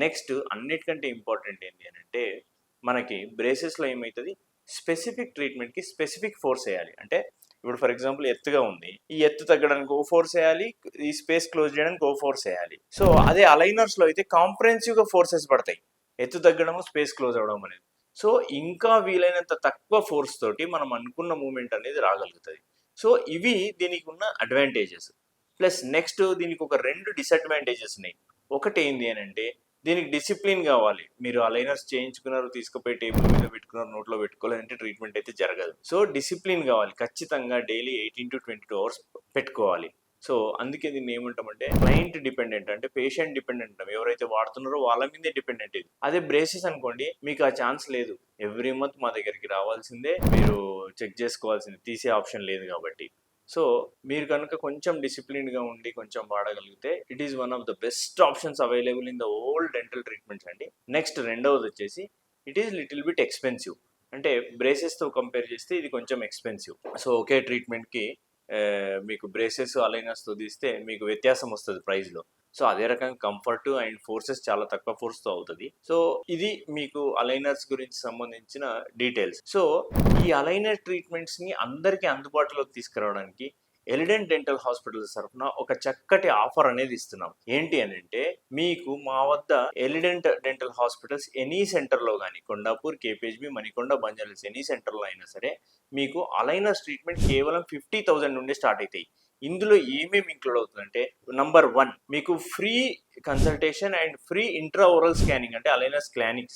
Next అన్నిటికంటే important ఏంటి అని అంటే మనకి బ్రేసెస్లో ఏమవుతుంది, స్పెసిఫిక్ ట్రీట్మెంట్కి స్పెసిఫిక్ ఫోర్స్ వేయాలి. అంటే ఇప్పుడు ఫర్ ఎగ్జాంపుల్ ఎత్తుగా ఉంది, ఈ ఎత్తు తగ్గడానికి ఓ ఫోర్స్ వేయాలి, ఈ స్పేస్ క్లోజ్ చేయడానికి ఓ ఫోర్స్ వేయాలి. సో అదే అలైనర్స్లో అయితే కాంప్రహెన్సివ్గా ఫోర్సెస్ పడతాయి, ఎత్తు తగ్గడము స్పేస్ క్లోజ్ అవడం అనేది. సో ఇంకా వీలైనంత తక్కువ ఫోర్స్ తోటి మనం అనుకున్న మూమెంట్ అనేది రాగలుగుతుంది. సో ఇవి దీనికి ఉన్న అడ్వాంటేజెస్. ప్లస్ నెక్స్ట్ దీనికి ఒక 2 డిసడ్వాంటేజెస్ ఉన్నాయి. ఒకటి ఏంటి అని అంటే దీనికి డిసిప్లిన్ కావాలి. మీరు అలైనర్స్ చేయించుకున్నారు, తీసుకుపోయి టేబుల్ మీద పెట్టుకున్నారు, నోట్లో పెట్టుకోవాలంటే ట్రీట్మెంట్ అయితే జరగదు. సో డిసిప్లిన్ కావాలి, ఖచ్చితంగా డైలీ 18 to 22 అవర్స్ పెట్టుకోవాలి. సో అందుకే దీన్ని ఏమంటామంటే క్లయింట్ డిపెండెంట్, అంటే పేషెంట్ డిపెండెంట్ అంటాం. ఎవరైతే వాడుతున్నారో వాళ్ళ మీదే డిపెండెంట్ ఇది. అదే బ్రేసెస్ అనుకోండి, మీకు ఆ ఛాన్స్ లేదు. ఎవ్రీ మంత్ మా దగ్గరికి రావాల్సిందే, మీరు చెక్ చేసుకోవాల్సిందే, తీసే ఆప్షన్ లేదు కాబట్టి. సో మీరు కనుక కొంచెం డిసిప్లిన్గా ఉండి కొంచెం వాడగలిగితే it is one of the best options available in the all dental treatments అండి. నెక్స్ట్ రెండవది వచ్చేసి it is little bit expensive. అంటే బ్రేసెస్తో కంపేర్ చేస్తే ఇది కొంచెం ఎక్స్పెన్సివ్. సో ఒకే ట్రీట్మెంట్కి మీకు బ్రేసెస్ అలైనర్స్తో తీస్తే మీకు వ్యత్యాసం వస్తుంది ప్రైస్లో. సో అదే రకంగా కంఫర్ట్ అండ్ ఫోర్సెస్ చాలా తక్కువ ఫోర్స్తో అవుతుంది. సో ఇది మీకు అలైనర్స్ గురించి సంబంధించిన డీటెయిల్స్. సో ఈ అలైనర్ ట్రీట్మెంట్స్ని అందరికీ అందుబాటులోకి తీసుకురావడానికి ఎలిడెంట్ డెంటల్ హాస్పిటల్స్ తరఫున ఒక చక్కటి ఆఫర్ అనేది ఇస్తున్నాం. ఏంటి అని అంటే మీకు మా వద్ద ఎలిడెంట్ డెంటల్ హాస్పిటల్స్ ఎనీ సెంటర్లో కానీ, కొండాపూర్, కేపీహెచ్బి, మణికొండ, బంజారాహిల్స్ ఎనీ సెంటర్లో అయినా సరే మీకు అలైనర్స్ ట్రీట్మెంట్ కేవలం 50,000 నుండి స్టార్ట్ అవుతాయి. ఇందులో ఏమేమి ఇంక్లూడ్ అవుతుందంటే నంబర్ 1 మీకు free consultation and free intra oral scanning, అంటే అలైనర్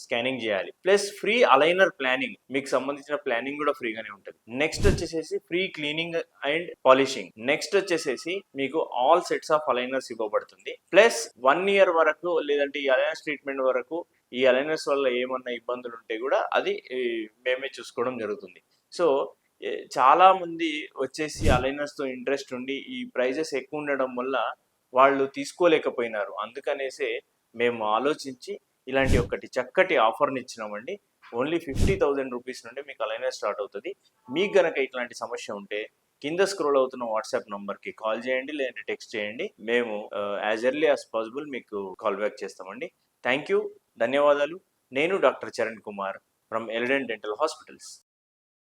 స్కానింగ్ చేయాలి. ప్లస్ ఫ్రీ అలైనర్ ప్లానింగ్, మీకు సంబంధించిన ప్లానింగ్ కూడా ఫ్రీగానే ఉంటుంది. నెక్స్ట్ వచ్చేసేసి free cleaning and polishing. Next వచ్చేసేసి మీకు ఆల్ సెట్స్ ఆఫ్ అలైనర్స్ ఇవ్వబడుతుంది. ప్లస్ 1 year వరకు, లేదంటే ఈ అలైనర్స్ ట్రీట్మెంట్ వరకు ఈ అలైనర్స్ వల్ల ఏమన్నా ఇబ్బందులు ఉంటే కూడా అది మేమే చూసుకోవడం జరుగుతుంది. సో చాలా మంది వచ్చేసి అలైనర్స్తో ఇంట్రెస్ట్ ఉండి ఈ ప్రైజెస్ ఎక్కువ ఉండడం వల్ల వాళ్ళు తీసుకోలేకపోయినారు. అందుకనేసే మేము ఆలోచించి ఇలాంటి ఒకటి చక్కటి ఆఫర్ని ఇచ్చినామండి. ఓన్లీ 50,000 రూపీస్ నుండి మీకు అలైనర్ స్టార్ట్ అవుతుంది. మీకు గనక ఇట్లాంటి సమస్య ఉంటే కింద స్క్రోల్ అవుతున్న వాట్సాప్ నంబర్కి కాల్ చేయండి, లేదంటే టెక్స్ట్ చేయండి. మేము యాజ్ ఎర్లీ యాజ్ పాసిబుల్ మీకు కాల్ బ్యాక్ చేస్తామండి. థ్యాంక్ యూ, ధన్యవాదాలు. నేను doctor Charan Kumar from Elident dental hospitals.